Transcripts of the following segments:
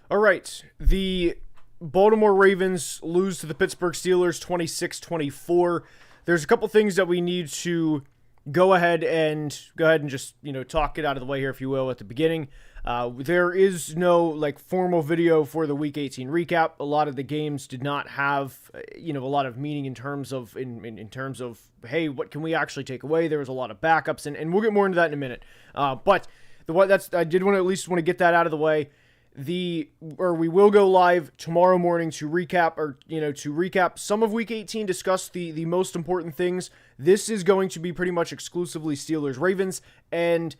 All right. The Baltimore Ravens lose to the Pittsburgh Steelers 26-24. There's a couple things that we need to go ahead and just, talk it out of the way here, if you will, at the beginning. There is no formal video for the Week 18 recap. A lot of the games did not have a lot of meaning in terms of hey, what can we actually take away? There was a lot of backups, and we'll get more into that in a minute. But I did want to at least get that out of the way. We will go live tomorrow morning to recap some of Week 18, discuss the most important things. This is going to be pretty much exclusively Steelers-Ravens, and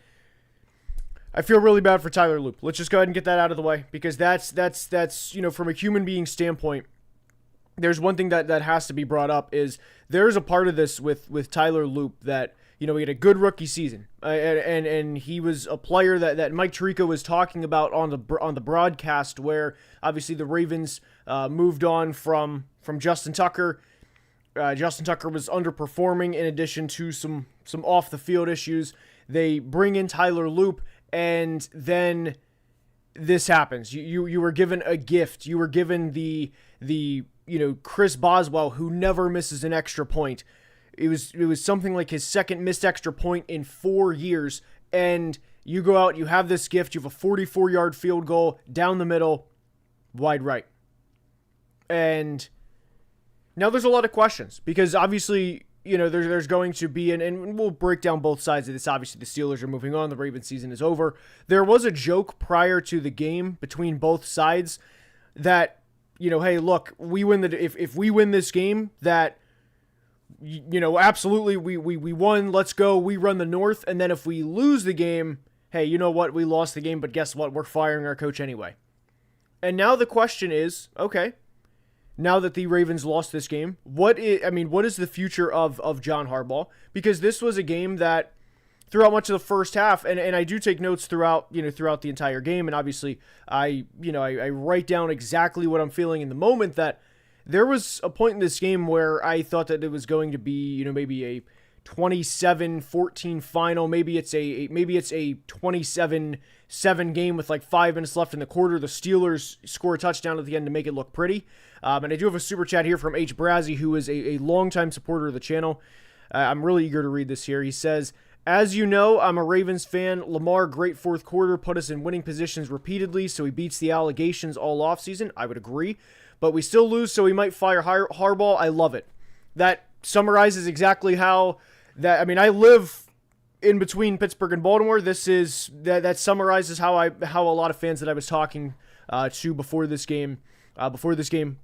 I feel really bad for Tyler Loop. Let's just go ahead and get that out of the way, because that's from a human being standpoint, there's one thing that has to be brought up. Is there's a part of this with Tyler Loop that, he had a good rookie season, and he was a player that Mike Tirico was talking about on the broadcast, where obviously the Ravens moved on from Justin Tucker. Justin Tucker was underperforming in addition to some off the field issues. They bring in Tyler Loop, and then this happens. You were given a gift. You were given the Chris Boswell, who never misses an extra point. It was something like his second missed extra point in 4 years, and you go out, you have this gift, you have a 44-yard field goal down the middle, wide right. And now there's a lot of questions, because obviously, there's going to be, and we'll break down both sides of this. Obviously, the Steelers are moving on, the Ravens season is over. There was a joke prior to the game between both sides that, hey, look, if we win this game, that absolutely, we won, let's go, we run the North. And then if we lose the game, hey, you know what, we lost the game, but guess what, we're firing our coach anyway. And now the question is, okay, now that the Ravens lost this game, what is the future of John Harbaugh? Because this was a game that throughout much of the first half, and I do take notes throughout the entire game, and obviously I write down exactly what I'm feeling in the moment, that there was a point in this game where I thought that it was going to be, maybe a 27-14 final. Maybe it's a 27-7 game with 5 minutes left in the quarter. The Steelers score a touchdown at the end to make it look pretty. And I do have a super chat here from H. Brazzi, who is a longtime supporter of the channel. I'm really eager to read this here. He says, as you know, I'm a Ravens fan. Lamar, great fourth quarter, put us in winning positions repeatedly, so he beats the allegations all offseason. I would agree. But we still lose, so we might fire Harbaugh. I love it. That summarizes exactly how that. I live in between Pittsburgh and Baltimore. That summarizes how a lot of fans that I was talking to before this game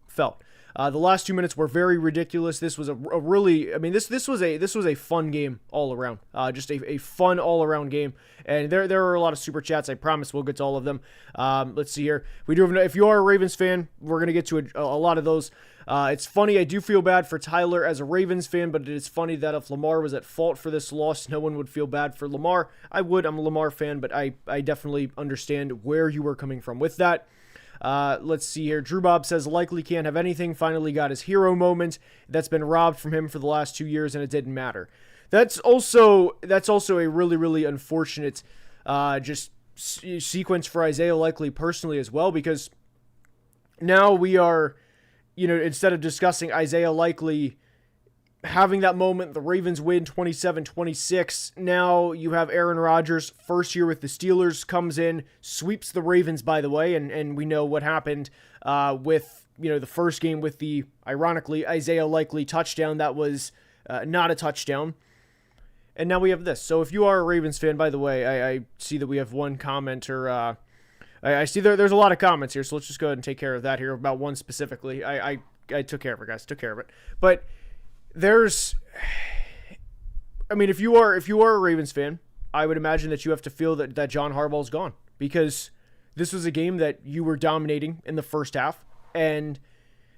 felt. The last 2 minutes were very ridiculous. This was a really, this was a fun game all around. Just a fun all around game. And there are a lot of super chats. I promise we'll get to all of them. Let's see here. If you are a Ravens fan, we're gonna get to a lot of those. It's funny. I do feel bad for Tyler as a Ravens fan, but it is funny that if Lamar was at fault for this loss, no one would feel bad for Lamar. I would. I'm a Lamar fan, but I definitely understand where you were coming from with that. Let's see here. Drew Bob says likely can't have anything. Finally got his hero moment. That's been robbed from him for the last 2 years, and it didn't matter. That's also a really, really unfortunate sequence for Isaiah Likely personally as well, because now we are, instead of discussing Isaiah Likely having that moment, the Ravens win 27-26. Now you have Aaron Rodgers, first year with the Steelers, comes in, sweeps the Ravens, by the way, and we know what happened with, the first game with the, ironically, Isaiah Likely touchdown that was not a touchdown. And now we have this. So if you are a Ravens fan, by the way, I see that we have one commenter. I see there's a lot of comments here, so let's just go ahead and take care of that here, about one specifically. I took care of it, guys. Took care of it. But if you are a Ravens fan, I would imagine that you have to feel that John Harbaugh's gone, because this was a game that you were dominating in the first half, and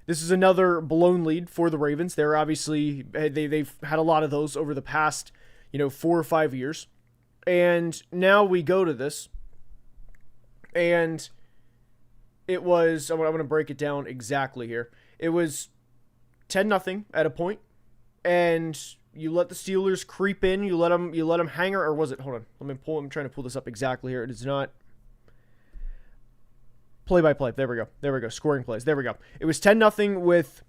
this is another blown lead for the Ravens. They're obviously, they've had a lot of those over the past, 4 or 5 years. And now we go to this, and it was, I'm going to break it down exactly here. It was 10-0 at a point, and you let the Steelers creep in. You let them hang, or was it? Hold on, I'm trying to pull this up exactly here. It is not. play-by-play. There we go. Scoring plays. There we go. It was 10-0 with.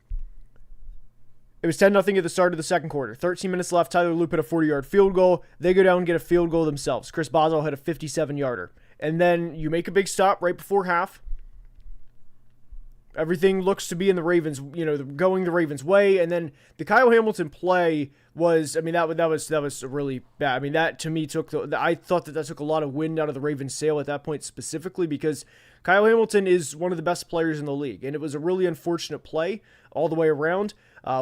It was 10-0 at the start of the second quarter. 13 minutes left. Tyler Loop hit a 40-yard field goal. They go down and get a field goal themselves. Chris Boswell hit a 57-yarder. And then you make a big stop right before half. Everything looks to be in the Ravens, going the Ravens' way. And then the Kyle Hamilton play was, I mean, that was really bad. I mean, that to me I thought that took a lot of wind out of the Ravens' sail at that point specifically because Kyle Hamilton is one of the best players in the league. And it was a really unfortunate play all the way around.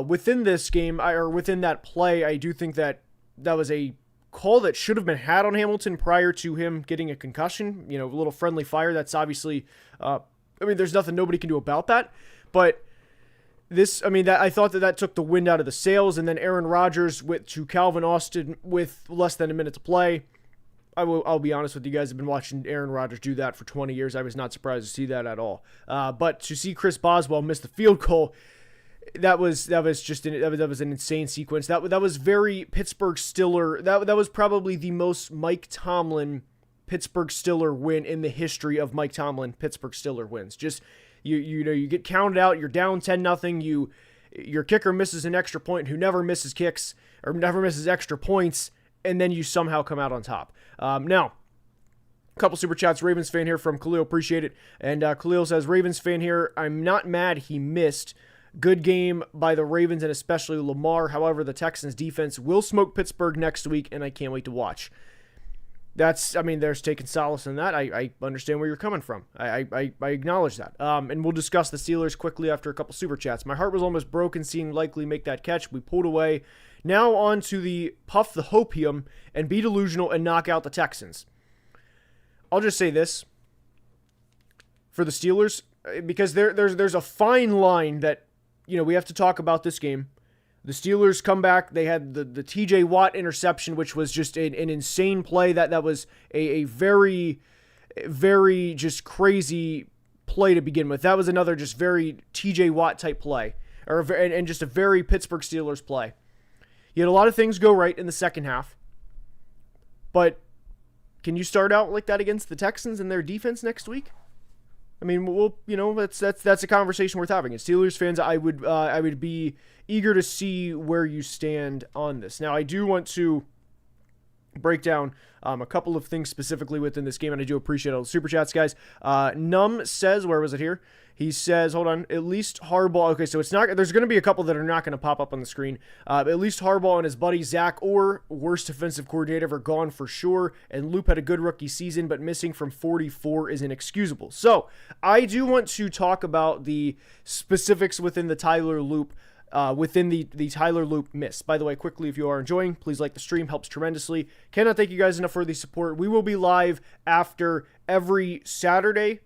Within this game, or within that play, I do think that was a call that should have been had on Hamilton prior to him getting a concussion. A little friendly fire. That's obviously, there's nothing nobody can do about that. But I thought that took the wind out of the sails. And then Aaron Rodgers to Calvin Austin with less than a minute to play. I'll be honest with you guys. I've been watching Aaron Rodgers do that for 20 years. I was not surprised to see that at all. But to see Chris Boswell miss the field goal, that was an insane sequence. That was very Pittsburgh Steelers. That was probably the most Mike Tomlin Pittsburgh Steelers win in the history of Mike Tomlin Pittsburgh Steelers wins. Just you get counted out. You're down 10-0. Your kicker misses an extra point, who never misses kicks or never misses extra points, and then you somehow come out on top. Now, a couple super chats. Ravens fan here from Khalil. Appreciate it. And Khalil says, Ravens fan here. I'm not mad he missed. Good game by the Ravens and especially Lamar. However, the Texans defense will smoke Pittsburgh next week, and I can't wait to watch. There's taking solace in that. I understand where you're coming from. I acknowledge that. And we'll discuss the Steelers quickly after a couple super chats. My heart was almost broken seeing Likely make that catch. We pulled away. Now on to the puff the hopium and be delusional and knock out the Texans. I'll just say this for the Steelers, because there's a fine line that we have to talk about this game. The Steelers come back. They had the TJ Watt interception, which was just an insane play. That was a very, very just crazy play to begin with. That was another just very TJ Watt type play, and just a very Pittsburgh Steelers play. You had a lot of things go right in the second half, but can you start out like that against the Texans and their defense next week? That's a conversation worth having. As Steelers fans, I would be eager to see where you stand on this. Now, I do want to break down a couple of things specifically within this game, and I do appreciate all the super chats, guys. Num says, where was it here? He says, hold on, at least Harbaugh. Okay, so it's not. There's going to be a couple that are not going to pop up on the screen. At least Harbaugh and his buddy Zach, or worst defensive coordinator, are gone for sure. And Loop had a good rookie season, but missing from 44 is inexcusable. So I do want to talk about the specifics within the Tyler Loop. Within the Tyler Loop miss. By the way, quickly, if you are enjoying, please like the stream. Helps tremendously. Cannot thank you guys enough for the support. We will be live after every Saturday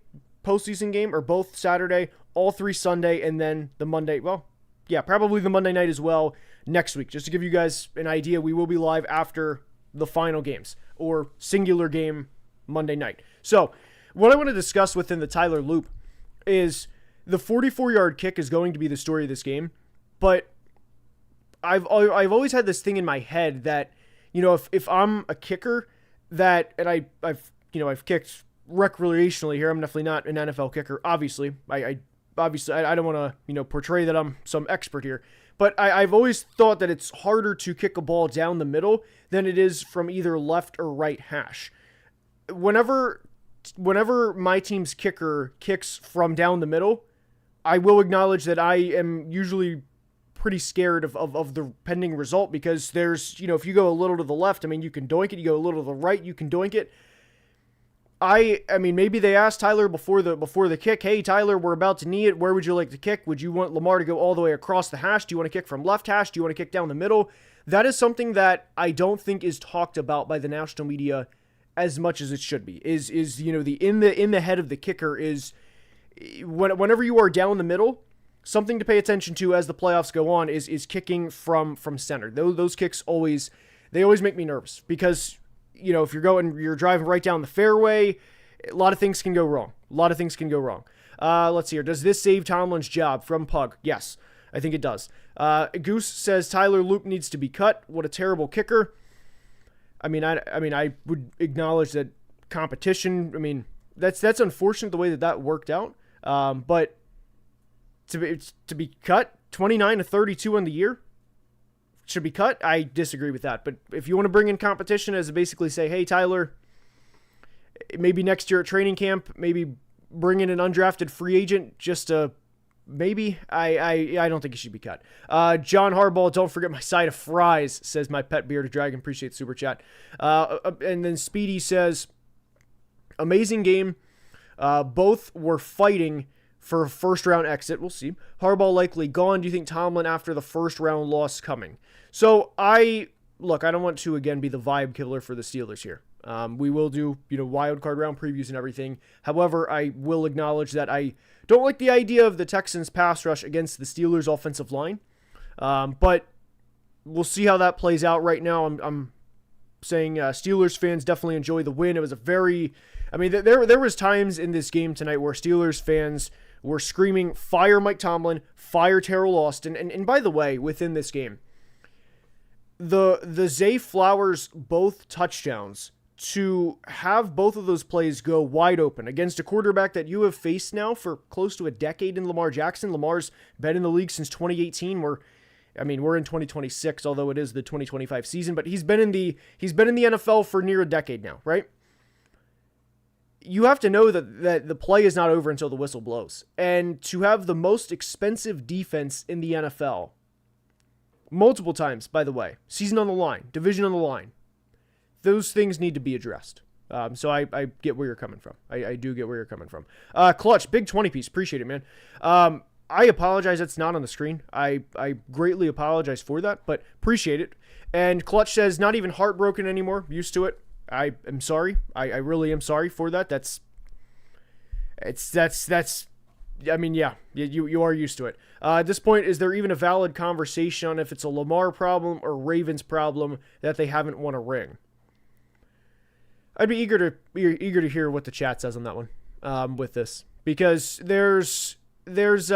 postseason game, or both Saturday, all three Sunday, and then the Monday. Well, yeah, probably the Monday night as well next week. Just to give you guys an idea, we will be live after the final games, or singular game Monday night. So what I want to discuss within the Tyler Loop is the 44-yard kick is going to be the story of this game. But I've always had this thing in my head that, if I'm a kicker, and I've kicked recreationally here. I'm definitely not an NFL kicker. Obviously, I don't want to portray that I'm some expert here. But I've always thought that it's harder to kick a ball down the middle than it is from either left or right hash. Whenever my team's kicker kicks from down the middle, I will acknowledge that I am usually pretty scared of the pending result, because there's, if you go a little to the left, you can doink it. You go a little to the right, you can doink it. Maybe they asked Tyler before the kick, hey, Tyler, we're about to knee it. Where would you like to kick? Would you want Lamar to go all the way across the hash? Do you want to kick from left hash? Do you want to kick down the middle? That is something that I don't think is talked about by the national media as much as it should be. Is the in the head of the kicker is whenever you are down the middle, something to pay attention to as the playoffs go on is kicking from center. Those kicks always make me nervous, because if you're driving right down the fairway, a lot of things can go wrong. Let's see here. Does this save Tomlin's job? From Pug. Yes, I think it does. Goose says Tyler Loop needs to be cut. What a terrible kicker. I would acknowledge that competition. that's unfortunate the way that worked out. But to be cut 29-32 on the year should be cut. I disagree with that. But if you want to bring in competition as to basically say, hey, Tyler, maybe next year at training camp, maybe bring in an undrafted free agent just to maybe. I don't think he should be cut. John Harbaugh, don't forget my side of fries, says my pet bearded dragon. Appreciate the super chat. And then Speedy says, amazing game. Both were fighting for a first round exit. We'll see. Harbaugh likely gone. Do you think Tomlin after the first round loss coming? So I don't want to again be the vibe killer for the Steelers here. We will do, wild card round previews and everything. However, I will acknowledge that I don't like the idea of the Texans pass rush against the Steelers offensive line. But we'll see how that plays out. Right now, I'm saying Steelers fans definitely enjoy the win. It was there was times in this game tonight where Steelers fans were screaming, fire Mike Tomlin, fire Terrell Austin. And by the way, within this game, the Zay Flowers both touchdowns, to have both of those plays go wide open against a quarterback that you have faced now for close to a decade in Lamar Jackson. Lamar's been in the league since 2018. We're in 2026, although it is the 2025 season, but he's been in the NFL for near a decade now, right? You have to know that the play is not over until the whistle blows. And to have the most expensive defense in the NFL, multiple times, by the way, season on the line, division on the line, those things need to be addressed. So I get where you're coming from. I do get where you're coming from. Clutch, big 20 piece. Appreciate it, man. I apologize that's not on the screen. I greatly apologize for that, but appreciate it. And Clutch says, not even heartbroken anymore. Used to it. I am sorry. I really am sorry for that. You are used to it. At this point, is there even a valid conversation on if it's a Lamar problem or Ravens problem that they haven't won a ring? I'd be eager to hear what the chat says on that one, with this, because there's it's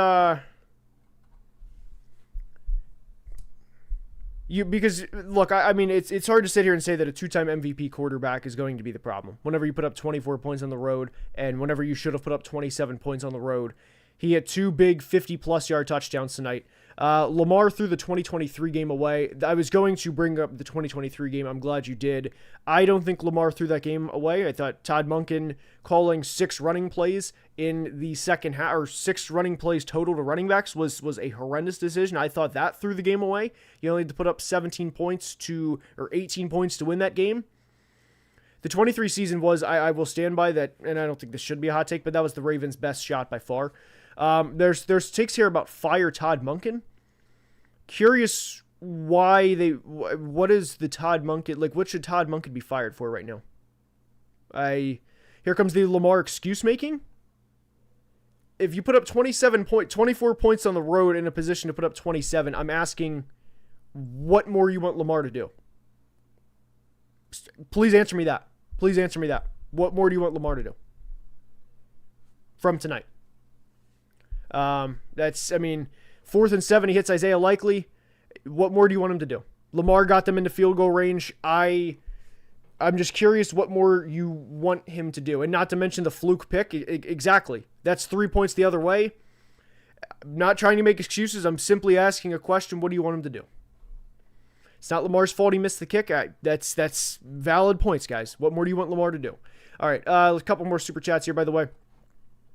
hard to sit here and say that a two-time MVP quarterback is going to be the problem. Whenever you put up 24 points on the road, and whenever you should have put up 27 points on the road, he had two big 50-plus yard touchdowns tonight. Lamar threw the 2023 game away. I was going to bring up the 2023 game. I'm glad you did. I don't think Lamar threw that game away. I thought Todd Monken calling 6 running plays in the second half, or 6 running plays total to running backs, was a horrendous decision. I thought that threw the game away. You only had to put up 18 points to win that game. The 23 season was, I will stand by that, and I don't think this should be a hot take, but that was the Ravens' best shot by far. There's takes here about fire Todd Monken. Curious what is the Todd Monken, what should Todd Monken be fired for right now? Here comes the Lamar excuse making. If you put up 24 points on the road in a position to put up 27, I'm asking what more you want Lamar to do. Please answer me that. What more do you want Lamar to do from tonight? 4th and 7, he hits Isaiah Likely. What more do you want him to do? Lamar got them into field goal range. I'm just curious what more you want him to do. And not to mention the fluke pick. Exactly. That's 3 points the other way. I'm not trying to make excuses. I'm simply asking a question. What do you want him to do? It's not Lamar's fault he missed the kick. That's valid points, guys. What more do you want Lamar to do? All right, a couple more super chats here, by the way.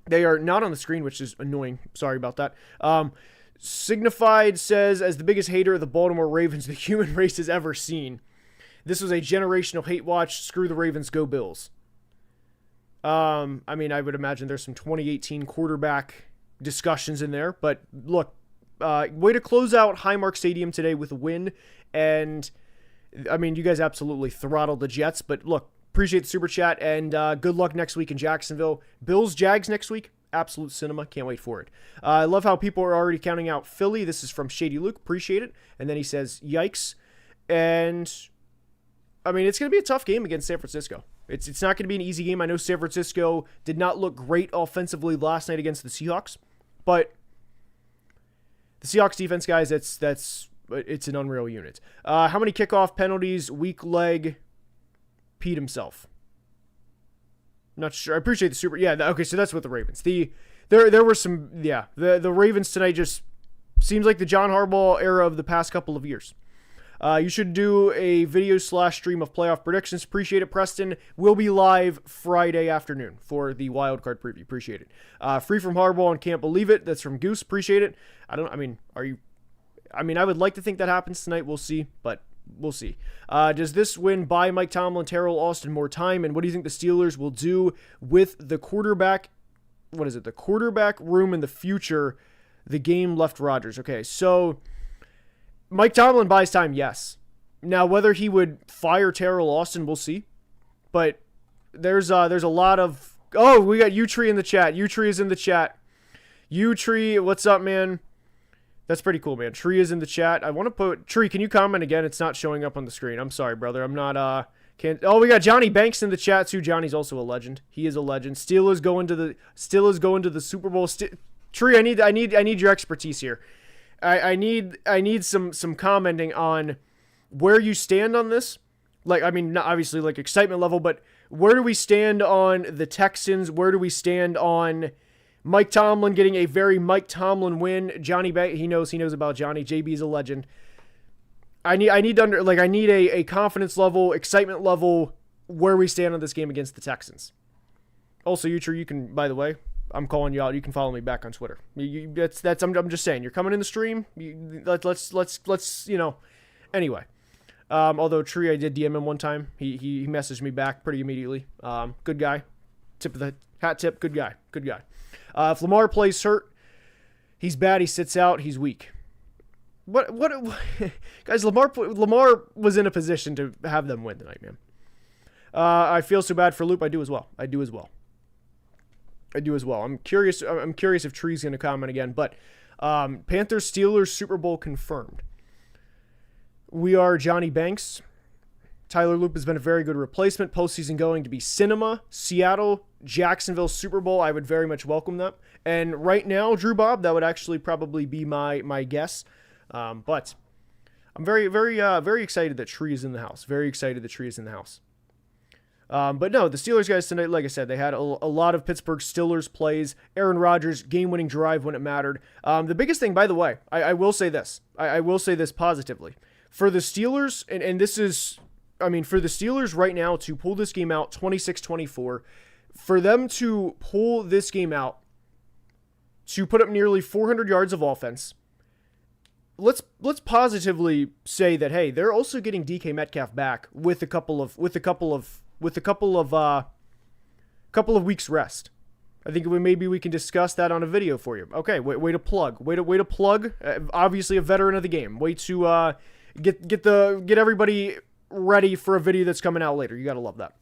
They are not on the screen, which is annoying. Sorry about that. Signified says, as the biggest hater of the Baltimore Ravens the human race has ever seen, this was a generational hate watch. Screw the Ravens, go Bills. I would imagine there's some 2018 quarterback discussions in there. But look, way to close out Highmark Stadium today with a win. And, you guys absolutely throttled the Jets. But look, appreciate the super chat, and good luck next week in Jacksonville. Bills, Jags next week. Absolute cinema. Can't wait for it. I love how people are already counting out Philly. This is from Shady Luke. Appreciate it. And then he says, yikes. And, it's going to be a tough game against San Francisco. It's not going to be an easy game. I know San Francisco did not look great offensively last night against the Seahawks. But the Seahawks defense, guys, it's an unreal unit. How many kickoff penalties? Weak leg. Pete himself. Not sure. I appreciate the super. Yeah. Okay. So that's with the Ravens. There were some. Yeah. The Ravens tonight just seems like the John Harbaugh era of the past couple of years. You should do a video / stream of playoff predictions. Appreciate it, Preston. We'll be live Friday afternoon for the Wildcard preview. Appreciate it. Free from Harbaugh and can't believe it. That's from Goose. Appreciate it. I would like to think that happens tonight. We'll see, but we'll see. Does this win buy Mike Tomlin, Terrell Austin more time? And what do you think the Steelers will do with the quarterback? What is it? The quarterback room in the future. The game left Rodgers. Okay, so Mike Tomlin buys time, yes. Now, whether he would fire Terrell Austin, we'll see. But there's a lot of... Oh, we got U-Tree in the chat. U-Tree is in the chat. U-Tree, what's up, man? That's pretty cool, man. Tree is in the chat. I want to put... Tree, can you comment again? It's not showing up on the screen. I'm sorry, brother. I'm not... Can't... Oh, we got Johnny Banks in the chat, too. Johnny's also a legend. He is a legend. Steelers going to the Super Bowl. Tree, I need your expertise here. I need some commenting on where you stand on this. Like, I mean, not obviously like excitement level, but where do we stand on the Texans? Where do we stand on Mike Tomlin getting a very Mike Tomlin win? Johnny he knows about Johnny. JB's a legend. I need a confidence level, excitement level, where we stand on this game against the Texans. Also, you can, by the way, I'm calling you out. You can follow me back on Twitter. I'm just saying. You're coming in the stream. Let's Anyway, although Tree, I did DM him one time. He messaged me back pretty immediately. Good guy. Tip of the hat tip. Good guy. If Lamar plays hurt, he's bad. He sits out. He's weak. What guys? Lamar was in a position to have them win tonight, man. I feel so bad for Loop. I do as well. I'm curious if Tree's going to comment again, but Panthers Steelers Super Bowl confirmed. We are Johnny Banks. Tyler Loop has been a very good replacement. Postseason going to be Cinema, Seattle, Jacksonville Super Bowl. I would very much welcome that. And right now, Drew Bob, that would actually probably be my guess. But I'm very excited that Tree is in the house. But no, the Steelers guys tonight, like I said, they had a lot of Pittsburgh Steelers plays. Aaron Rodgers, game-winning drive when it mattered. The biggest thing, by the way, I will say this. I will say this positively. For the Steelers, and this is, for the Steelers right now to pull this game out 26-24, for them to pull this game out, to put up nearly 400 yards of offense, let's positively say that, hey, they're also getting DK Metcalf back with a couple of weeks rest. I think maybe we can discuss that on a video for you. Okay, way to plug. Obviously a veteran of the game. Way to get everybody ready for a video that's coming out later. You gotta love that.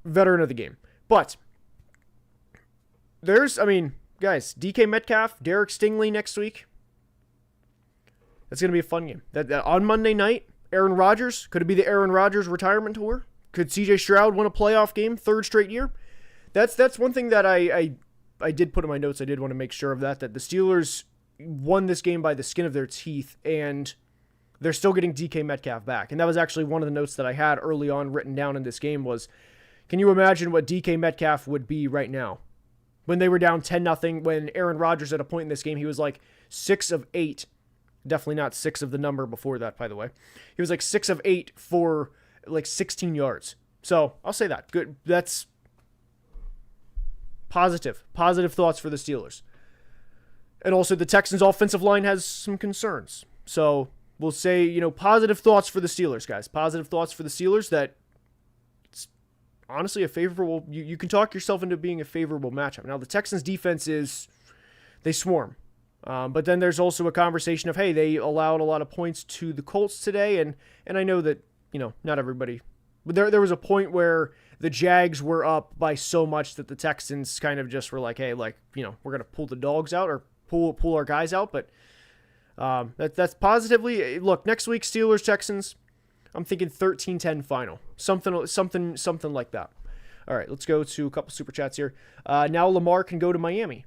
Veteran of the game. But guys, DK Metcalf, Derek Stingley next week. That's gonna be a fun game. That on Monday night, Aaron Rodgers, could it be the Aaron Rodgers retirement tour? Could CJ Stroud win a playoff game, third straight year? That's one thing that I did put in my notes. I did want to make sure of that the Steelers won this game by the skin of their teeth, and they're still getting DK Metcalf back. And that was actually one of the notes that I had early on written down in this game was, can you imagine what DK Metcalf would be right now? When they were down 10-0, when Aaron Rodgers at a point in this game, he was like 6 of 8. Definitely not 6 of the number before that, by the way. He was like 6 of 8 for like 16 yards. So I'll say that. Good. That's positive thoughts for the Steelers. And also the Texans offensive line has some concerns. So we'll say, positive thoughts for the Steelers, guys. Positive thoughts for the Steelers that it's honestly a favorable, you can talk yourself into being a favorable matchup. Now the Texans defense they swarm. But then there's also a conversation of, hey, they allowed a lot of points to the Colts today. And I know that, not everybody. But there was a point where the Jags were up by so much that the Texans kind of just were like, hey, we're going to pull the dogs out or pull our guys out. But that's positively. Look, next week, Steelers, Texans, I'm thinking 13-10 final. Something like that. All right, let's go to a couple super chats here. Now Lamar can go to Miami.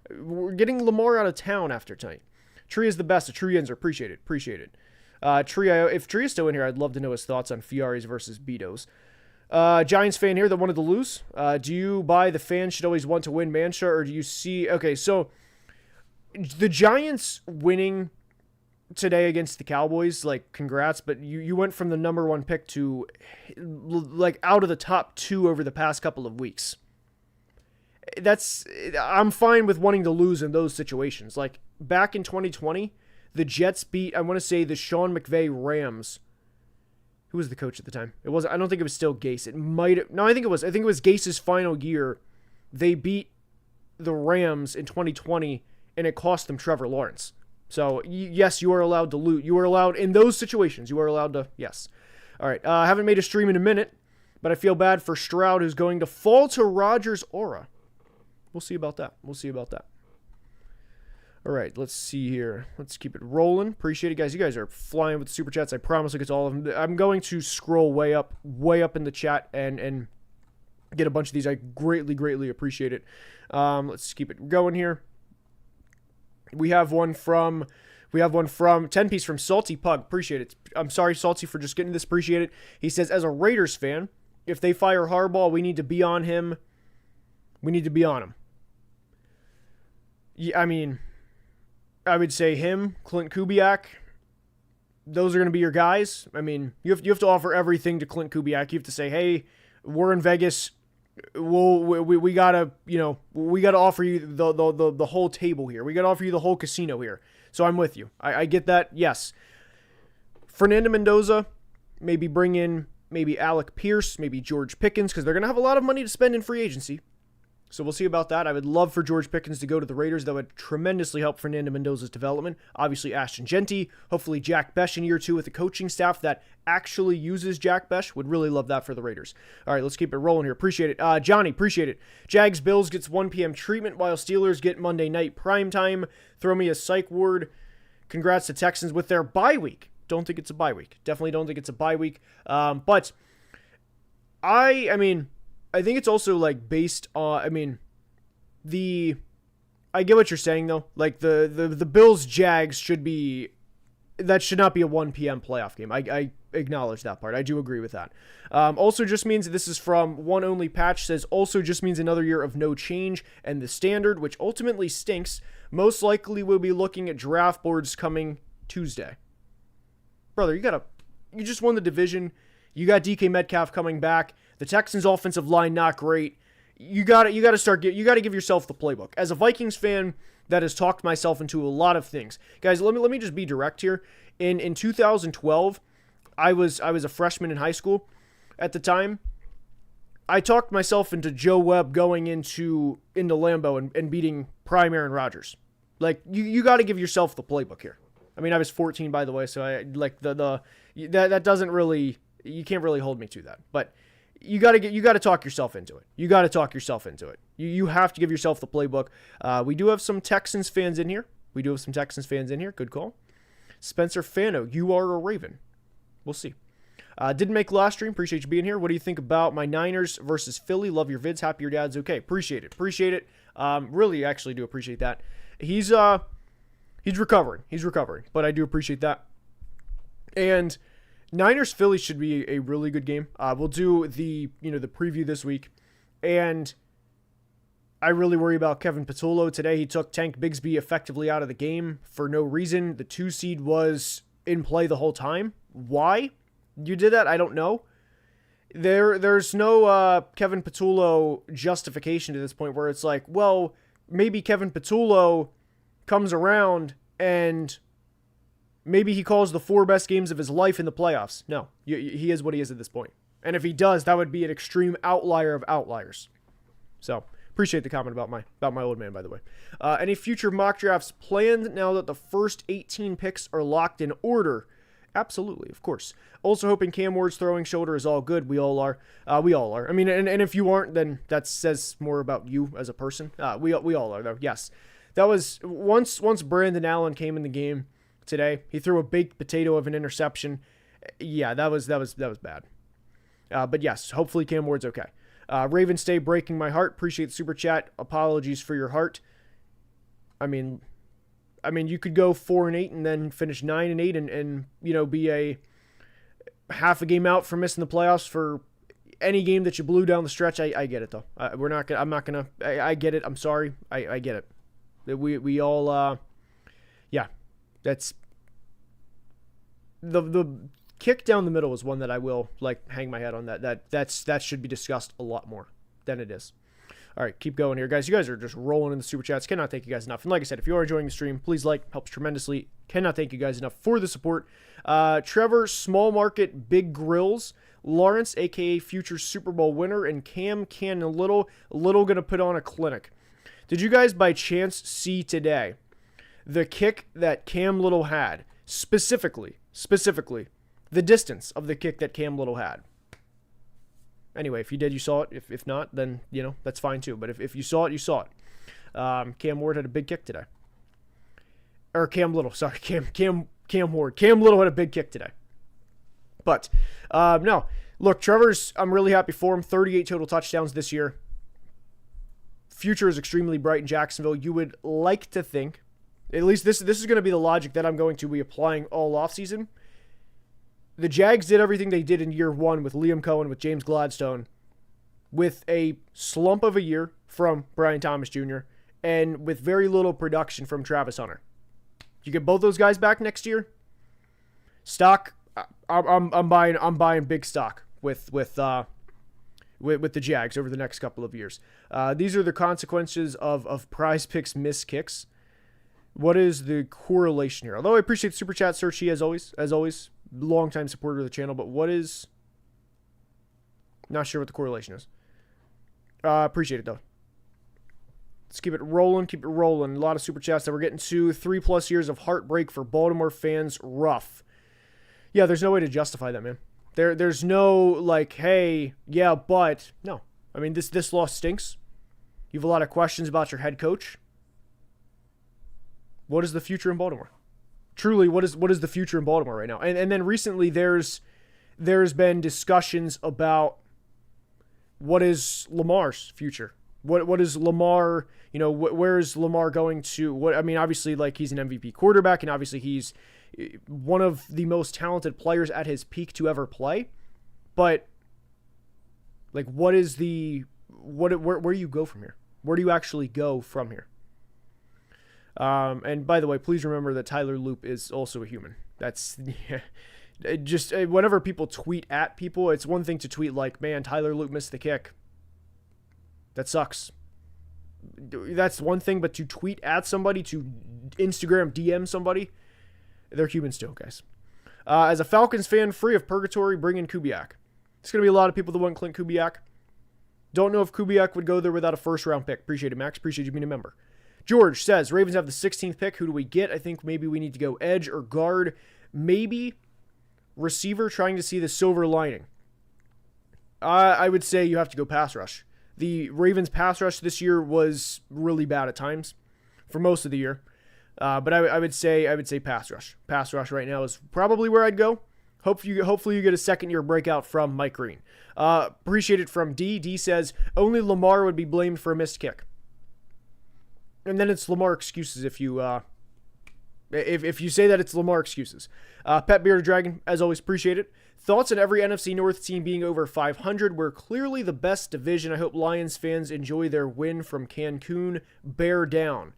We're getting Lamar out of town after tonight. Tree is the best. A true Yenzer. Appreciate it. Tree, if Tree is still in here, I'd love to know his thoughts on Fiaris versus Betos. Giants fan here that wanted to lose. Do you buy the fans should always want to win mantra, or do you see... Okay, so the Giants winning today against the Cowboys, like, congrats, but you went from the number 1 pick to, like, out of the top 2 over the past couple of weeks. I'm fine with wanting to lose in those situations. Like, back in 2020, the Jets beat, I want to say, the Sean McVay Rams. Who was the coach at the time? I don't think it was still Gase. I think it was Gase's final year. They beat the Rams in 2020, and it cost them Trevor Lawrence. So, yes, you are allowed to loot. You are allowed, in those situations, you are allowed to, yes. All right, I haven't made a stream in a minute, but I feel bad for Stroud, who's going to fall to Rodgers' aura. We'll see about that. All right, let's see here. Let's keep it rolling. Appreciate it, guys. You guys are flying with the super chats. I promise I'll get to all of them. I'm going to scroll way up in the chat and get a bunch of these. I greatly appreciate it. Let's keep it going here. We have one from 10-piece from Salty Pug. Appreciate it. I'm sorry, Salty, for just getting this. Appreciate it. He says, as a Raiders fan, if they fire Harbaugh, we need to be on him. Yeah, I mean, I would say him, Clint Kubiak. Those are going to be your guys. I mean, you have to offer everything to Clint Kubiak. You have to say, hey, we're in Vegas. We gotta offer you the whole table here. We gotta offer you the whole casino here. So I'm with you. I get that. Yes. Fernando Mendoza, maybe bring in Alec Pierce, maybe George Pickens, because they're gonna have a lot of money to spend in free agency. So we'll see about that. I would love for George Pickens to go to the Raiders. That would tremendously help Fernando Mendoza's development. Obviously, Ashton Genty. Hopefully, Jack Besh in year 2 with a coaching staff that actually uses Jack Besh. Would really love that for the Raiders. All right, let's keep it rolling here. Appreciate it. Johnny, appreciate it. Jags Bills gets 1 p.m. treatment while Steelers get Monday night primetime. Throw me a psych ward. Congrats to Texans with their bye week. Don't think it's a bye week. Definitely don't think it's a bye week. But I mean, I think it's also like based on, I mean, I get what you're saying though. Like the Bills Jags should not be a 1 p.m. playoff game. I acknowledge that part. I do agree with that. Also just means this is from One Only Patch says also just means another year of no change and the standard, which ultimately stinks. Most likely we'll be looking at draft boards coming Tuesday. Brother, you just won the division. You got DK Metcalf coming back. The Texans' offensive line not great. You got to give yourself the playbook. As a Vikings fan that has talked myself into a lot of things. Guys, let me just be direct here. In 2012, I was a freshman in high school at the time. I talked myself into Joe Webb going into Lambeau and beating prime Aaron Rodgers. Like you got to give yourself the playbook here. I mean, I was 14 by the way, so I like that doesn't really, you can't really hold me to that. But you got to talk yourself into it. You You have to give yourself the playbook. We do have some Texans fans in here. Good call. Spencer Fano, you are a Raven. We'll see. Didn't make last stream. Appreciate you being here. What do you think about my Niners versus Philly? Love your vids. Happy your dad's okay. Appreciate it. Really, actually do appreciate that. He's recovering. But I do appreciate that. And Niners Philly should be a really good game. We'll do the preview this week. And I really worry about Kevin Patullo today. He took Tank Bigsby effectively out of the game for no reason. The 2 seed was in play the whole time. Why you did that, I don't know. There's no Kevin Patullo justification to this point where it's like, well, maybe Kevin Patullo comes around and maybe he calls the 4 best games of his life in the playoffs. No, he is what he is at this point. And if he does, that would be an extreme outlier of outliers. So, appreciate the comment about my old man, by the way. Any future mock drafts planned now that the first 18 picks are locked in order? Absolutely, of course. Also hoping Cam Ward's throwing shoulder is all good. We all are. I mean, and if you aren't, then that says more about you as a person. We all are, though. Yes. That was once Brandon Allen came in the game today. He threw a baked potato of an interception. Yeah, that was bad. But yes, hopefully Cam Ward's okay. Raven Stay breaking my heart. Appreciate the super chat. Apologies for your heart. I mean, you could go 4-8 and then finish 9-8 and be a half a game out from missing the playoffs for any game that you blew down the stretch, I get it though. I'm not gonna. I get it. I'm sorry. I get it. We all. Yeah, that's the kick down the middle is one that I will hang my head on. That should be discussed a lot more than it is. All right, keep going here, guys. You guys are just rolling in the super chats. Cannot thank you guys enough. And like I said, if you are enjoying the stream, please helps tremendously. Cannot thank you guys enough for the support. Trevor, Small Market, Big Grills, Lawrence, aka future Super Bowl winner, and Cam Cannon Little gonna put on a clinic. Did you guys by chance see today the kick that Cam Little had? Specifically, the distance of the kick that Cam Little had. Anyway, if you did, you saw it. If not, then, that's fine too. But if you saw it, you saw it. Cam Ward had a big kick today. Or Cam Little, sorry. Cam Ward. Cam Little had a big kick today. But, no. Look, I'm really happy for him. 38 total touchdowns this year. Future is extremely bright in Jacksonville. You would like to think, at least this is going to be the logic that I'm going to be applying all offseason. The Jags did everything they did in year one with Liam Cohen, with James Gladstone, with a slump of a year from Brian Thomas Jr., and with very little production from Travis Hunter. You get both those guys back next year. Stock, I'm buying big stock with the Jags over the next couple of years. These are the consequences of Prize Picks missed kicks. What is the correlation here? Although I appreciate the super chat, Searchy, as always. Long-time supporter of the channel, but what is... Not sure what the correlation is. Appreciate it, though. Let's keep it rolling. A lot of super chats that we're getting to. 3+ years of heartbreak for Baltimore fans. Rough. Yeah, there's no way to justify that, man. There's no, hey, yeah, but... No. I mean, this loss stinks. You have a lot of questions about your head coach. What is the future in Baltimore? Truly, what is the future in Baltimore right now? And then recently there's been discussions about what is Lamar's future? What is Lamar, where is Lamar going to? Obviously, he's an MVP quarterback, and obviously he's one of the most talented players at his peak to ever play. But where do you go from here? Where do you actually go from here? And by the way, please remember that Tyler Loop is also a human. That's just whenever people tweet at people, it's one thing to tweet man, Tyler Loop missed the kick. That sucks. That's one thing, but to tweet at somebody, to Instagram DM somebody, they're humans too, guys. As a Falcons fan, free of purgatory, bring in Kubiak. There's going to be a lot of people that want Clint Kubiak. Don't know if Kubiak would go there without a first-round pick. Appreciate it, Max. Appreciate you being a member. George says, Ravens have the 16th pick. Who do we get? I think maybe we need to go edge or guard. Maybe receiver, trying to see the silver lining. I would say you have to go pass rush. The Ravens pass rush this year was really bad at times for most of the year. But I would say pass rush. Pass rush right now is probably where I'd go. Hopefully you get a second-year breakout from Mike Green. Appreciate it from D. D says, only Lamar would be blamed for a missed kick. And then it's Lamar excuses if you say that it's Lamar excuses. Pet Bearded Dragon, as always, appreciate it. Thoughts on every NFC North team being over 500. We're clearly the best division. I hope Lions fans enjoy their win from Cancun. Bear down.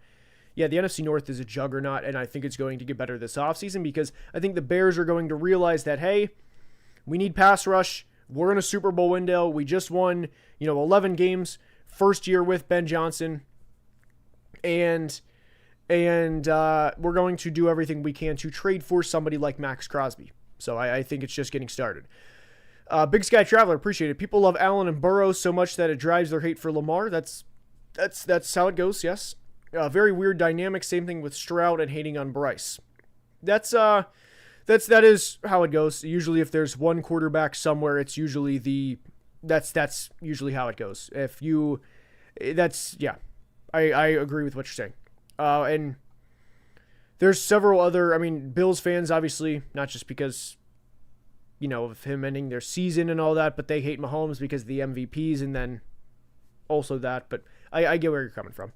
Yeah, the NFC North is a juggernaut, and I think it's going to get better this offseason because I think the Bears are going to realize that, hey, we need pass rush. We're in a Super Bowl window. We just won, 11 games. First year with Ben Johnson. And we're going to do everything we can to trade for somebody like Max Crosby. So I think it's just getting started. Big Sky Traveler, appreciate it. People love Allen and Burrow so much that it drives their hate for Lamar. That's how it goes, yes. Very weird dynamic. Same thing with Stroud and hating on Bryce. That is how it goes. Usually if there's one quarterback somewhere, it's usually that's usually how it goes. I agree with what you're saying. And there's several other, Bills fans, obviously, not just because, of him ending their season and all that, but they hate Mahomes because of the MVPs and then also that. But I get where you're coming from.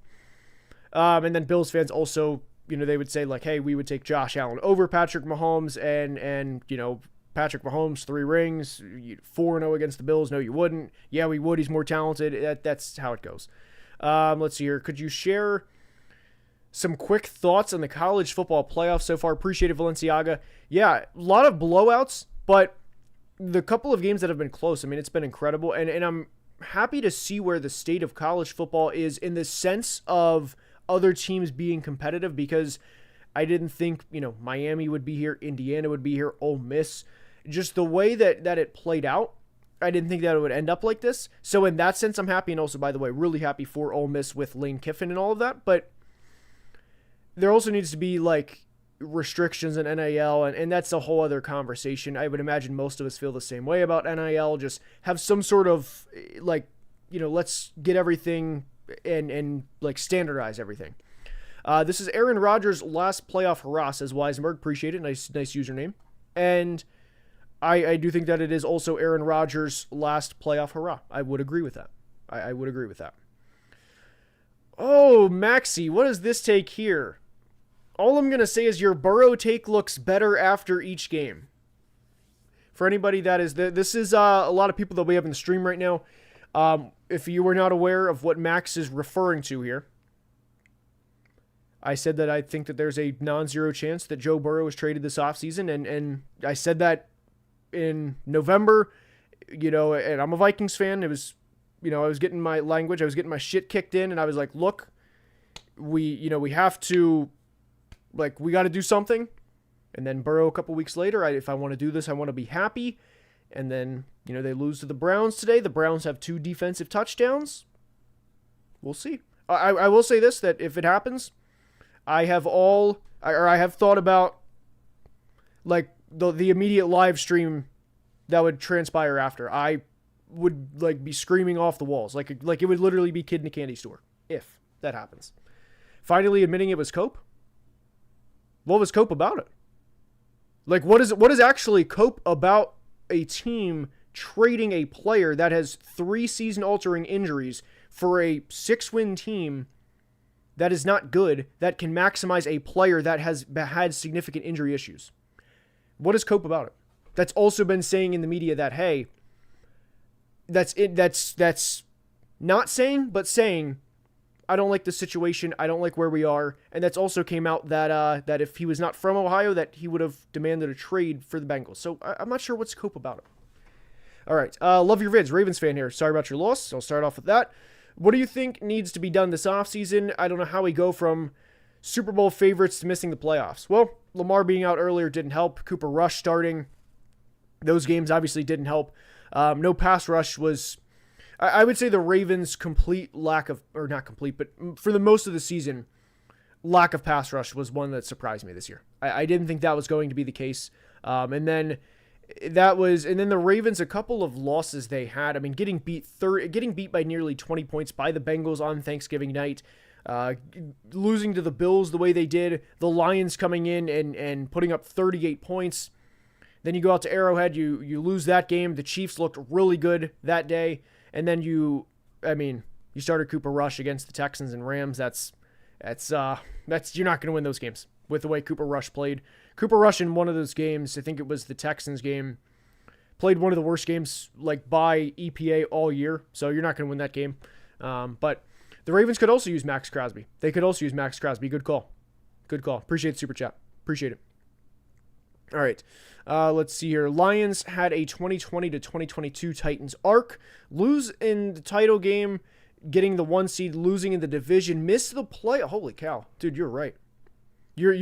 And then Bills fans also, they would say hey, we would take Josh Allen over Patrick Mahomes and Patrick Mahomes, 3 rings, 4-0 against the Bills. No, you wouldn't. Yeah, we would. He's more talented. That's how it goes. Let's see here. Could you share some quick thoughts on the college football playoffs so far? Appreciate it, Valenciaga. Yeah, a lot of blowouts, but the couple of games that have been close, I mean, it's been incredible. And I'm happy to see where the state of college football is in the sense of other teams being competitive, because I didn't think, Miami would be here, Indiana would be here, Ole Miss. Just the way that it played out, I didn't think that it would end up like this. So in that sense, I'm happy. And also, by the way, really happy for Ole Miss with Lane Kiffin and all of that. But there also needs to be restrictions in NIL, and that's a whole other conversation. I would imagine most of us feel the same way about NIL. Just have some sort of let's get everything and standardize everything. This is Aaron Rodgers' last playoff hurrah, says Weisenberg. Appreciate it. Nice username. And I do think that it is also Aaron Rodgers' last playoff hurrah. I would agree with that. I would agree with that. Oh, Maxie, what is this take here? All I'm going to say is your Burrow take looks better after each game. For anybody that is, this is a lot of people that we have in the stream right now. If you were not aware of what Max is referring to here, I said that I think that there's a non-zero chance that Joe Burrow is traded this offseason, and I said that in November, and I'm a Vikings fan. It was, I was getting my language, I was getting my shit kicked in, and I was like, look, we have to, we got to do something. And then Burrow a couple weeks later, if I want to do this, I want to be happy. And then, they lose to the Browns today. The Browns have 2 defensive touchdowns. We'll see. I will say this, that if it happens, I have thought about the immediate live stream that would transpire after. I would be screaming off the walls. Like it would literally be Kid in a Candy Store if that happens. Finally admitting it was Cope. What was Cope about it? What is actually Cope about a team trading a player that has 3 season-altering injuries for a 6-win team that is not good, that can maximize a player that has had significant injury issues? What is Cope about it? That's also been saying in the media that, hey, that's not saying, but saying, I don't like the situation. I don't like where we are. And that's also came out that if he was not from Ohio, that he would have demanded a trade for the Bengals. So I'm not sure what's Cope about it. All right. Love your vids. Ravens fan here. Sorry about your loss. I'll start off with that. What do you think needs to be done this offseason? I don't know how we go from Super Bowl favorites to missing the playoffs. Well, Lamar being out earlier didn't help. Cooper Rush starting. Those games obviously didn't help. No pass rush was... I would say the Ravens' complete lack of, or not complete, but for the most of the season, lack of pass rush was one that surprised me this year. I didn't think that was going to be the case. And then the Ravens, a couple of losses they had. I mean, getting beat by nearly 20 points by the Bengals on Thanksgiving night, losing to the Bills the way they did, the Lions coming in and putting up 38 points. Then you go out to Arrowhead, you lose that game. The Chiefs looked really good that day. And then you started Cooper Rush against the Texans and Rams. That's you're not going to win those games with the way Cooper Rush played. Cooper Rush in one of those games, I think it was the Texans game, played one of the worst games by EPA all year. So you're not going to win that game. But the Ravens could also use Max Crosby. They could also use Max Crosby. Good call. Appreciate the super chat. Appreciate it. All right, let's see here. Lions had a 2020 to 2022 Titans arc. Lose in the title game, getting the 1 seed, losing in the division, miss the play. Holy cow, dude, you're right. You're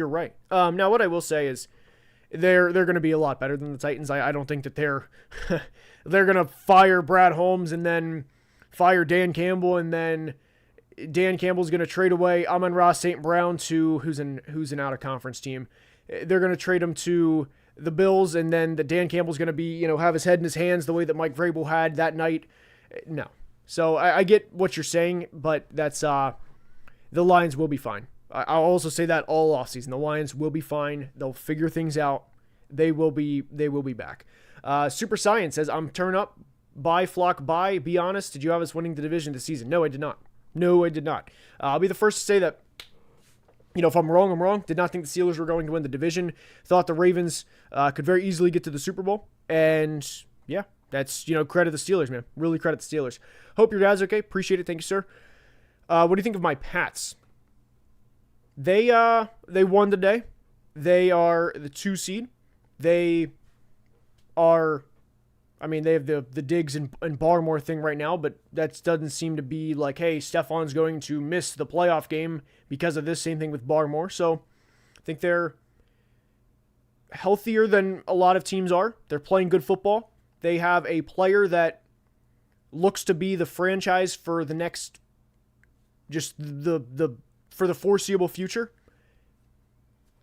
right. Now what I will say is they're going to be a lot better than the Titans. I don't think that they're going to fire Brad Holmes and then fire Dan Campbell, and then Dan Campbell's going to trade away Amon-Ra St. Brown to who's an out of conference team. They're going to trade him to the Bills, and then the Dan Campbell's going to be, have his head in his hands the way that Mike Vrabel had that night. No. So I get what you're saying, but that's the Lions will be fine. I'll also say that all offseason. The Lions will be fine. They'll figure things out. They will be back. Super Science says, I'm turn up. Buy, flock, buy. Be honest. Did you have us winning the division this season? No, I did not. I'll be the first to say that If I'm wrong, I'm wrong. Did not think the Steelers were going to win the division. Thought the Ravens could very easily get to the Super Bowl. And yeah, that's, credit the Steelers, man. Really credit the Steelers. Hope your dad's okay. Appreciate it. Thank you, sir. What do you think of my Pats? They won today. They are the 2 seed. They are, they have the Diggs and Baltimore thing right now, but that doesn't seem to be like, hey, Stefan's going to miss the playoff game because of this. Same thing with Baltimore. So I think they're healthier than a lot of teams are. They're playing good football. They have a player that looks to be the franchise for the next, just for the foreseeable future.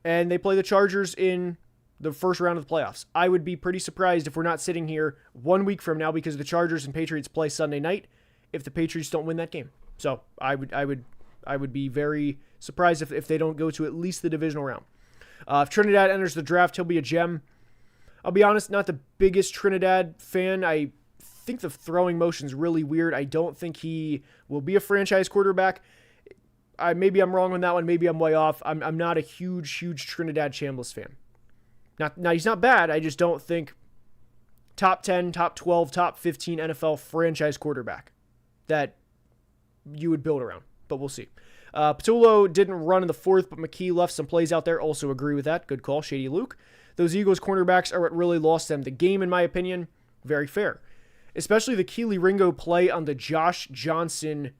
And they play the Chargers in the first round of the playoffs. I would be pretty surprised if we're not sitting here 1 week from now, because the Chargers and Patriots play Sunday night, if the Patriots don't win that game. So I would be very surprised if they don't go to at least the divisional round. If Trinidad enters the draft, he'll be a gem. I'll be honest, not the biggest Trinidad fan. I think the throwing motion's really weird. I don't think he will be a franchise quarterback. Maybe I'm wrong on that one. Maybe I'm way off. I'm not a huge Trinidad Chambliss fan. Now, he's not bad. I just don't think top 10, top 12, top 15 NFL franchise quarterback that you would build around. But we'll see. Patullo didn't run in the fourth, but McKee left some plays out there. Also agree with that. Good call, Shady Luke. Those Eagles cornerbacks are what really lost them the game, in my opinion. Very fair. Especially the Keely Ringo play on the Josh Johnson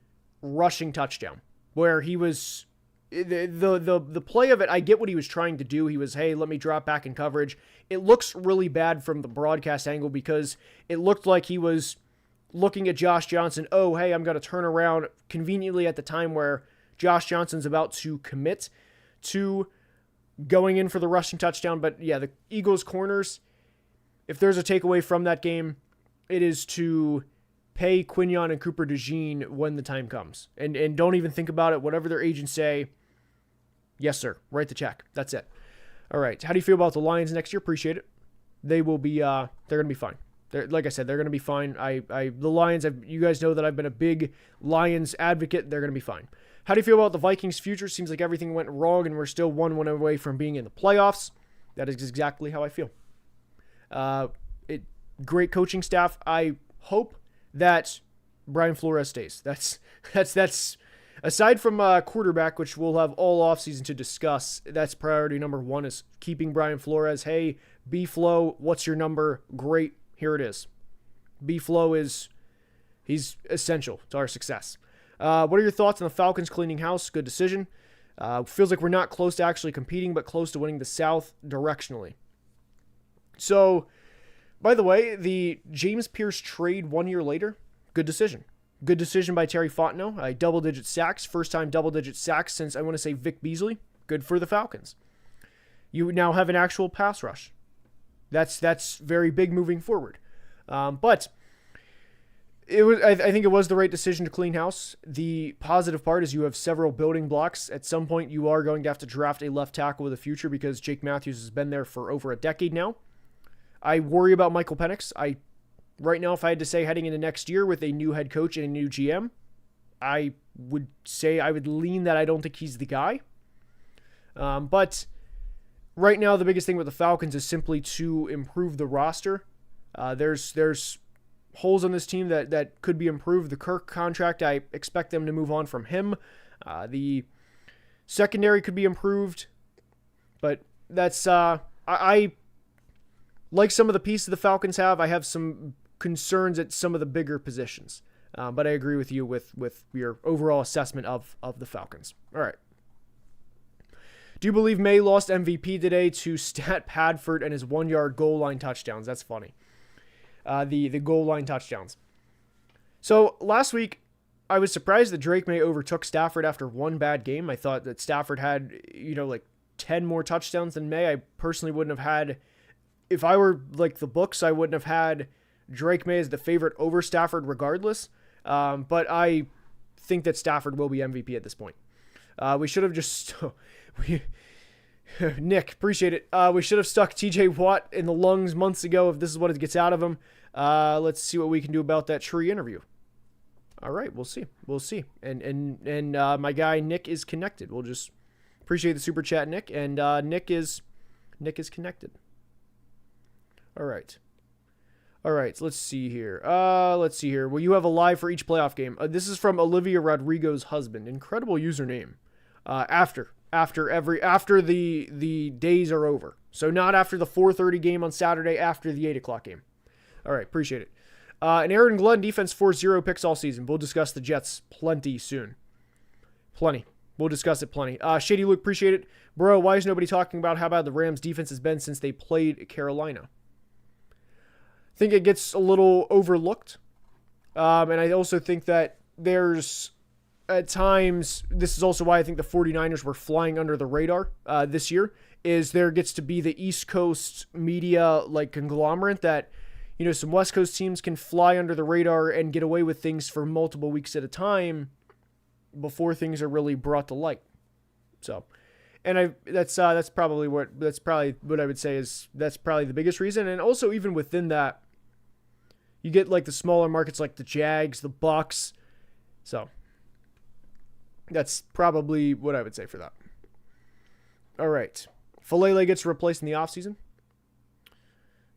rushing touchdown, where he was... The play of it, I get what he was trying to do. He was, hey, let me drop back in coverage. It looks really bad from the broadcast angle because it looked like he was looking at Josh Johnson. Oh, hey, I'm going to turn around conveniently at the time where Josh Johnson's about to commit to going in for the rushing touchdown. But yeah, the Eagles corners, if there's a takeaway from that game, it is to pay Quignon and Cooper DeJean when the time comes. And don't even think about it. Whatever their agents say, yes, sir. Write the check. That's it. All right. How do you feel about the Lions next year? Appreciate it. They will be, they're going to be fine. Like I said, they're going to be fine. The Lions, you guys know that I've been a big Lions advocate. They're going to be fine. How do you feel about the Vikings' future? Seems like everything went wrong and we're still 1 win away from being in the playoffs. That is exactly how I feel. Great coaching staff. I hope that Brian Flores stays. That's aside from quarterback, which we'll have all offseason to discuss. That's priority number 1 is keeping Brian Flores. Hey, B-Flow, what's your number? Great. Here it is. B-Flow he's essential to our success. What are your thoughts on the Falcons cleaning house? Good decision. Feels like we're not close to actually competing, but close to winning the South directionally. So, by the way, the James Pierce trade 1 year later, good decision. Good decision by Terry Fontenot. Double-digit sacks. First time double-digit sacks since, I want to say, Vic Beasley. Good for the Falcons. You now have an actual pass rush. That's very big moving forward. But I think it was the right decision to clean house. The positive part is you have several building blocks. At some point, you are going to have to draft a left tackle with a future because Jake Matthews has been there for over a decade now. I worry about Michael Penix. Right now, if I had to say heading into next year with a new head coach and a new GM, I would say I would lean that I don't think he's the guy. But right now, the biggest thing with the Falcons is simply to improve the roster. There's holes on this team that could be improved. The Kirk contract, I expect them to move on from him. The secondary could be improved. But that's... I like some of the pieces the Falcons have. I have some concerns at some of the bigger positions. But I agree with you with your overall assessment of the Falcons. All right. Do you believe May lost MVP today to Stat Padford and his 1 yard goal line touchdowns? That's funny. The goal line touchdowns. So last week, I was surprised that Drake May overtook Stafford after one bad game. I thought that Stafford had, like 10 more touchdowns than May. I personally wouldn't have had... If I were like the books, I wouldn't have had Drake May as the favorite over Stafford regardless. But I think that Stafford will be MVP at this point. We should have just... Nick, appreciate it. We should have stuck TJ Watt in the lungs months ago if this is what it gets out of him. Let's see what we can do about that tree interview. All right, we'll see. And my guy Nick is connected. We'll just Appreciate the super chat, Nick. And Nick is connected. All right. Let's see here. Well, you have a live for each playoff game. This is from Olivia Rodrigo's husband. Incredible username. After the days are over. So not after the 4:30 game on Saturday, after the 8 o'clock game. All right, appreciate it. And Aaron Glenn, defense 4-0 picks all season. We'll discuss the Jets plenty soon. Plenty. We'll discuss it plenty. Shady Luke, appreciate it. Bro, why is nobody talking about how bad the Rams defense has been since they played Carolina? I think it gets a little overlooked. And I also think that there's, at times, this is also why I think the 49ers were flying under the radar this year, is there gets to be the East Coast media like conglomerate that, you know, some West Coast teams can fly under the radar and get away with things for multiple weeks at a time before things are really brought to light. So, and that's probably what I would say is that's probably the biggest reason. And also even within that, you get like the smaller markets like the Jags, the Bucks. So that's probably what I would say for that. All right. Falele gets replaced in the offseason.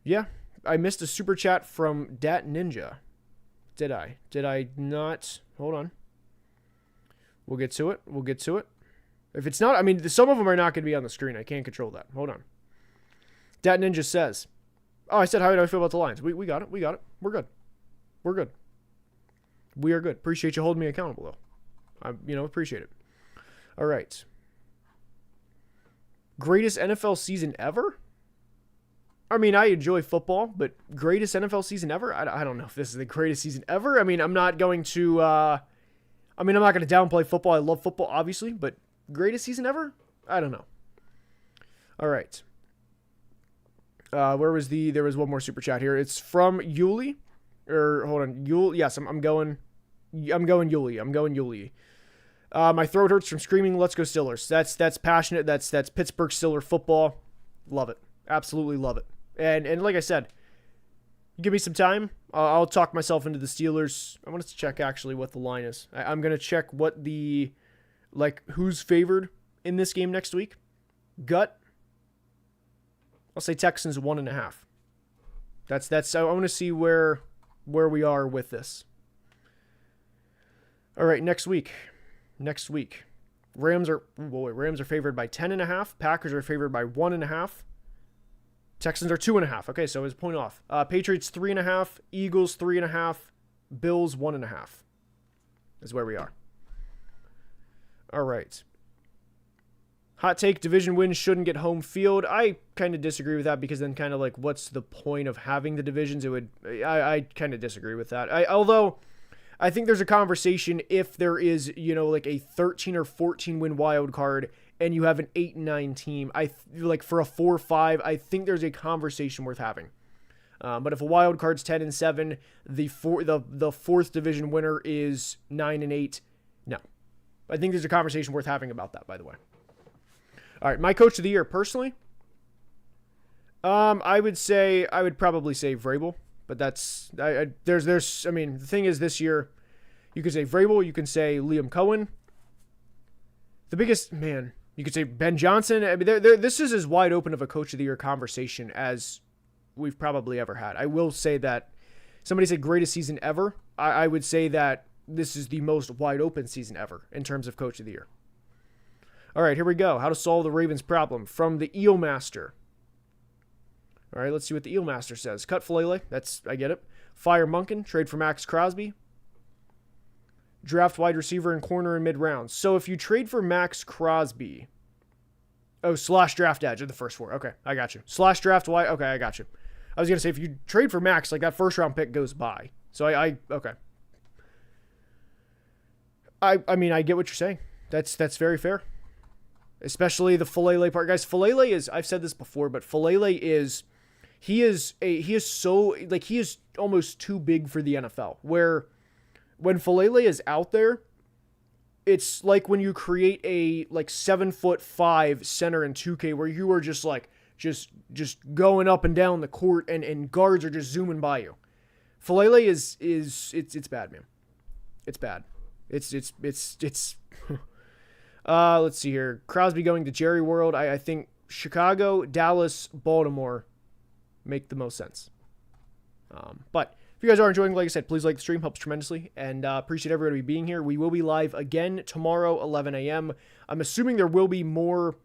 Yeah. I missed a super chat from Dat Ninja. Did I? Did I not? Hold on. We'll get to it. If it's not, I mean, some of them are not going to be on the screen. I can't control that. Hold on. Dat Ninja says, oh, I said, how do I feel about the Lions? We got it. We're good. We are good. Appreciate you holding me accountable, though. Appreciate it. All right. Greatest NFL season ever? I mean, I enjoy football, but greatest NFL season ever? I don't know if this is the greatest season ever. I mean, I'm not going to downplay football. I love football, obviously, but greatest season ever? I don't know. All right. There was one more super chat here. It's from Yuli. Hold on. Yuli. Yes, I'm going Yuli. My throat hurts from screaming, let's go Steelers. That's passionate. That's Pittsburgh Steelers football. Love it. Absolutely love it. And like I said, give me some time. I'll talk myself into the Steelers. I wanted to check actually what the line is. I'm going to check what who's favored in this game next week. Gut. I'll say Texans 1.5. That's I want to see where we are with this. All right, next week. Rams are favored by 10.5. Packers are favored by 1.5. Texans are 2.5. Okay, so it's a point off. Patriots 3.5. Eagles 3.5. Bills 1.5. Is where we are. All right. Hot take, division wins shouldn't get home field. I kind of disagree with that because then kind of like what's the point of having the divisions? I kind of disagree with that. Although I think there's a conversation if there is, like a 13 or 14 win wild card and you have an 8-9 team. For a 4-5, I think there's a conversation worth having. But if a wild card's 10-7, the fourth division winner is 9-8. No, I think there's a conversation worth having about that. By the way. All right, my coach of the year personally. I would probably say Vrabel, but that's there's. I mean, the thing is, this year, you could say Vrabel, you can say Liam Cohen. The biggest man, you could say Ben Johnson. I mean, this is as wide open of a coach of the year conversation as we've probably ever had. I will say that somebody said greatest season ever. I would say that this is the most wide open season ever in terms of coach of the year. All right, here we go. How to solve the Ravens' problem from the Eel Master. All right, let's see what the Eel Master says. Cut Falele. I get it. Fire Munkin. Trade for Max Crosby. Draft wide receiver and corner in mid-rounds. So if you trade for Max Crosby. Oh, / draft edge in the first 4. Okay, I got you. / draft wide. Okay, I got you. I was going to say, if you trade for Max, like that first round pick goes by. So okay. I mean, I get what you're saying. That's very fair. Especially the Falele part. Guys, Falele is, I've said this before, but Falele is, he is almost too big for the NFL. Where when Falele is out there, it's like when you create a 7'5" center in 2K where you are just going up and down the court and guards are just zooming by you. Falele it's bad, man. It's bad. It's Let's see here. Crosby going to Jerry World. I think Chicago, Dallas, Baltimore make the most sense. But if you guys are enjoying, like I said, please like the stream. Helps tremendously. And appreciate everybody being here. We will be live again tomorrow, 11 a.m. I'm assuming there will be more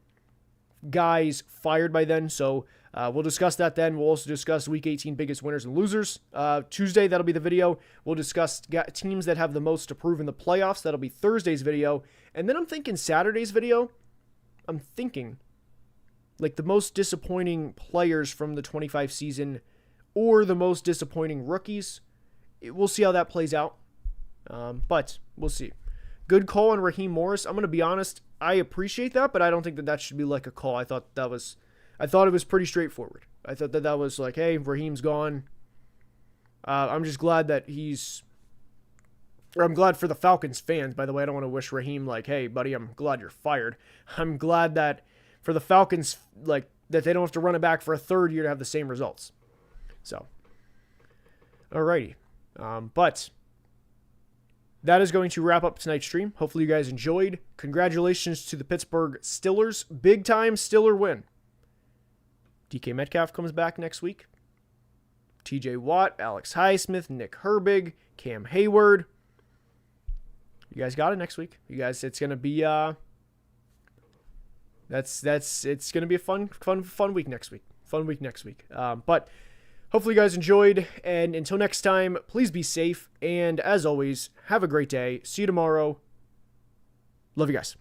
guys fired by then. So we'll discuss that then. We'll also discuss Week 18 biggest winners and losers. Tuesday, that'll be the video. We'll discuss teams that have the most to prove in the playoffs. That'll be Thursday's video. And then I'm thinking Saturday's video, I'm thinking like the most disappointing players from the 25 season or the most disappointing rookies. We'll see how that plays out. But we'll see. Good call on Raheem Morris. I'm going to be honest. I appreciate that, but I don't think that should be like a call. I thought it was pretty straightforward. I thought that was like, hey, Raheem's gone. I'm just glad that I'm glad for the Falcons fans, by the way. I don't want to wish Raheem like, hey, buddy, I'm glad you're fired. I'm glad that for the Falcons, like, that they don't have to run it back for a third year to have the same results. So, alrighty. But that is going to wrap up tonight's stream. Hopefully you guys enjoyed. Congratulations to the Pittsburgh Steelers. Big time Steeler win. DK Metcalf comes back next week. TJ Watt, Alex Highsmith, Nick Herbig, Cam Hayward. You guys got it next week. You guys, it's gonna be it's gonna be a fun week next week. Fun week next week. But hopefully you guys enjoyed, and until next time, please be safe, and as always, have a great day. See you tomorrow. Love you guys.